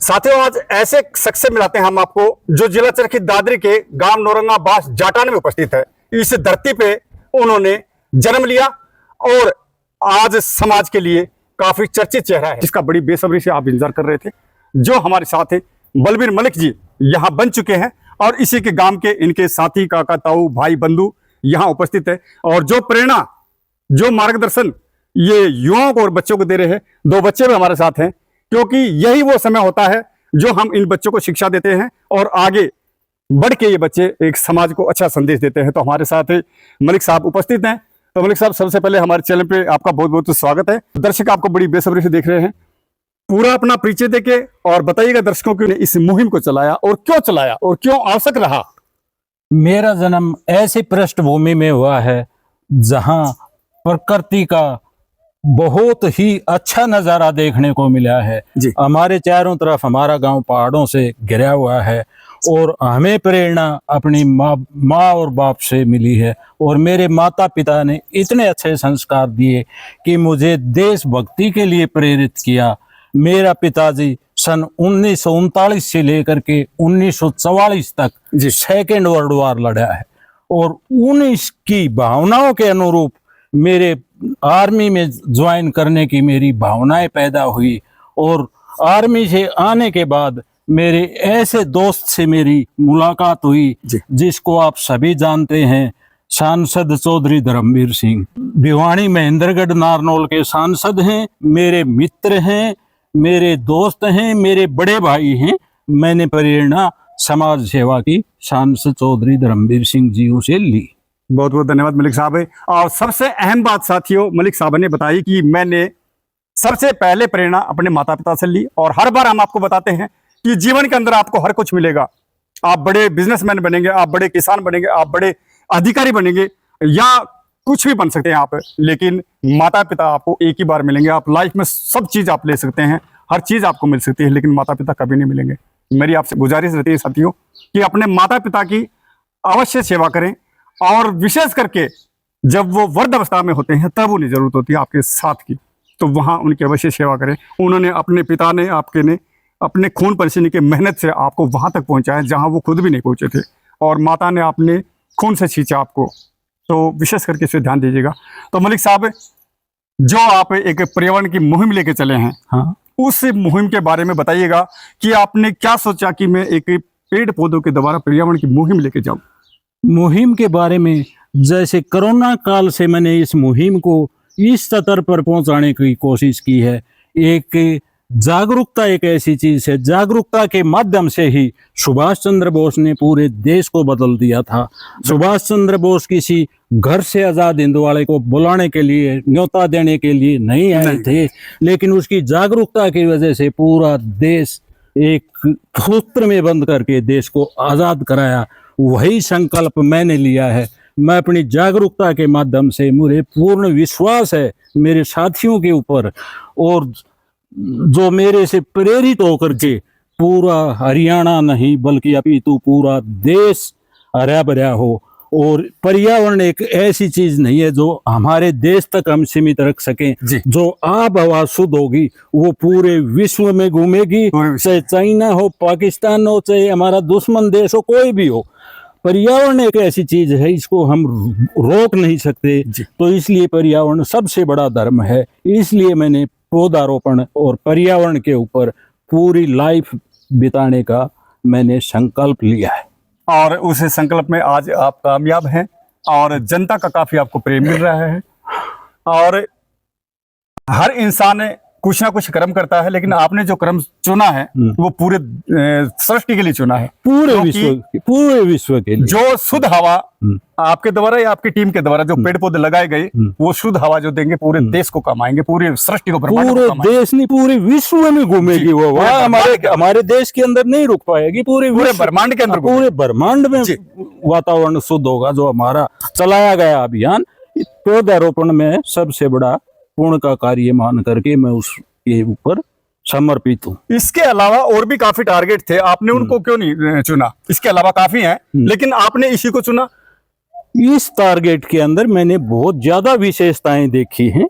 साथियों, आज ऐसे शख्स से मिलाते हैं हम आपको जो जिला चरखी दादरी के गांव नौरंगाबाद जाटान में उपस्थित है। इस धरती पे उन्होंने जन्म लिया और आज समाज के लिए काफी चर्चित चेहरा है, जिसका बड़ी बेसब्री से आप इंतजार कर रहे थे। जो हमारे साथ है बलबीर मलिक जी, यहाँ बन चुके हैं और इसी के गांव के इनके साथी, काका, ताऊ, भाई, बंधु यहाँ उपस्थित है। और जो प्रेरणा, जो मार्गदर्शन ये युवाओं को और बच्चों को दे रहे हैं। दो बच्चे भी हमारे साथ हैं, क्योंकि यही वो समय होता है जो हम इन बच्चों को शिक्षा देते हैं और आगे बढ़ के ये बच्चे एक समाज को अच्छा संदेश देते हैं। तो हमारे साथ मलिक साहब उपस्थित हैं। तो मलिक साहब, सबसे पहले हमारे चैनल पे आपका बहुत बहुत स्वागत है। दर्शक आपको बड़ी बेसब्री से देख रहे हैं। पूरा अपना परिचय देके और बताइएगा दर्शकों को इस मुहिम को चलाया और क्यों आवश्यक रहा। मेरा जन्म ऐसी पृष्ठभूमि में हुआ है जहां प्रकृति का बहुत ही अच्छा नजारा देखने को मिला है। हमारे चारों तरफ हमारा गांव पहाड़ों से घिरा हुआ है और हमें प्रेरणा अपनी माँ और बाप से मिली है। और मेरे माता पिता ने इतने अच्छे संस्कार दिए कि मुझे देशभक्ति के लिए प्रेरित किया। मेरा पिताजी सन 1939 से लेकर के 1944 तक सेकेंड वर्ल्ड वॉर लड़ा है और उनकी भावनाओं के अनुरूप मेरे आर्मी में ज्वाइन करने की मेरी भावनाएं पैदा हुई। और आर्मी से आने के बाद मेरे ऐसे दोस्त से मेरी मुलाकात हुई जिसको आप सभी जानते हैं, सांसद चौधरी धर्मवीर सिंह। भिवानी महेंद्रगढ़ नारनौल के सांसद हैं, मेरे मित्र हैं, मेरे दोस्त हैं, मेरे बड़े भाई हैं। मैंने प्रेरणा समाज सेवा की सांसद चौधरी धर्मवीर सिंह जी से ली। बहुत बहुत धन्यवाद मलिक साहब। और सबसे अहम बात साथियों, मलिक साहब ने बताई कि मैंने सबसे पहले प्रेरणा अपने माता पिता से ली। और हर बार हम आपको बताते हैं कि जीवन के अंदर आपको हर कुछ मिलेगा। आप बड़े बिजनेसमैन बनेंगे, आप बड़े किसान बनेंगे, आप बड़े अधिकारी बनेंगे, या कुछ भी बन सकते हैं आप, लेकिन माता पिता आपको एक ही बार मिलेंगे। आप लाइफ में सब चीज आप ले सकते हैं, हर चीज आपको मिल सकती है, लेकिन माता पिता कभी नहीं मिलेंगे। मेरी आपसे गुजारिश रहती है साथियों कि अपने माता पिता की अवश्य सेवा करें। और विशेष करके जब वो वृद्ध अवस्था में होते हैं तब उन्हें जरूरत होती है आपके साथ की, तो वहां उनकी अवश्य सेवा करें। उन्होंने, अपने पिता ने, आपके ने अपने खून पसीने की मेहनत से आपको वहां तक पहुंचाया जहां वो खुद भी नहीं पहुंचे थे। और माता ने अपने खून से खींचा आपको, तो विशेष करके इस पर ध्यान दीजिएगा। तो मलिक साहब, जो आप एक पर्यावरण की मुहिम लेके चले हैं, हाँ, उस मुहिम के बारे में बताइएगा कि आपने क्या सोचा कि मैं एक पेड़ पौधों के द्वारा पर्यावरण की मुहिम लेके जाऊं। मुहिम के बारे में, जैसे कोरोना काल से मैंने इस मुहिम को इस स्तर पर पहुंचाने की कोशिश की है। एक जागरूकता एक ऐसी चीज है, जागरूकता के माध्यम से ही सुभाष चंद्र बोस ने पूरे देश को बदल दिया था। सुभाष चंद्र बोस किसी घर से आजाद हिंदुवाले को बुलाने के लिए, न्योता देने के लिए नहीं आए थे, लेकिन उसकी जागरूकता की वजह से पूरा देश एक सूत्र में बंद करके देश को आजाद कराया। वही संकल्प मैंने लिया है। मैं अपनी जागरूकता के माध्यम से, मुझे पूर्ण विश्वास है मेरे साथियों के ऊपर, और जो मेरे से प्रेरित होकर के पूरा हरियाणा नहीं बल्कि अपितु पूरा देश हरा भरा हो। और पर्यावरण एक ऐसी चीज नहीं है जो हमारे देश तक हम सीमित रख सकें। जो आब हवा शुद्ध होगी वो पूरे विश्व में घूमेगी, चाहे चाइना हो, पाकिस्तान हो, चाहे हमारा दुश्मन देश हो, कोई भी हो। पर्यावरण एक ऐसी चीज है, इसको हम रोक नहीं सकते। तो इसलिए पर्यावरण सबसे बड़ा धर्म है। इसलिए मैंने पौधारोपण और पर्यावरण के ऊपर पूरी लाइफ बिताने का मैंने संकल्प लिया है। और उस संकल्प में आज आप कामयाब हैं और जनता का काफी आपको प्रेम मिल रहा है। और हर इंसान कुछ ना कुछ कर्म करता है, लेकिन आपने जो कर्म चुना है वो पूरे सृष्टि के लिए चुना है, पूरे विश्व के लिए। जो शुद्ध हवा आपके द्वारा या आपकी टीम के द्वारा जो पेड़ पौधे लगाए गए, वो शुद्ध हवा जो देंगे पूरे देश को कमाएंगे, पूरे सृष्टि को, पूरे देश नहीं पूरे विश्व में घूमेगी वो। हमारे देश के अंदर नहीं रुक पाएगी, पूरे ब्रह्मांड के अंदर, पूरे ब्रह्मांड में वातावरण शुद्ध होगा। जो हमारा चलाया गया अभियान पौधारोपण में सबसे बड़ा पुण्य का कार्य मान करके मैं उसके ऊपर समर्पित हूँ। इसके अलावा और भी काफी टारगेट थे, आपने उनको क्यों नहीं चुना? इसके अलावा काफी हैं, लेकिन आपने इसी को चुना। इस टारगेट के अंदर मैंने बहुत ज्यादा विशेषताएं देखी हैं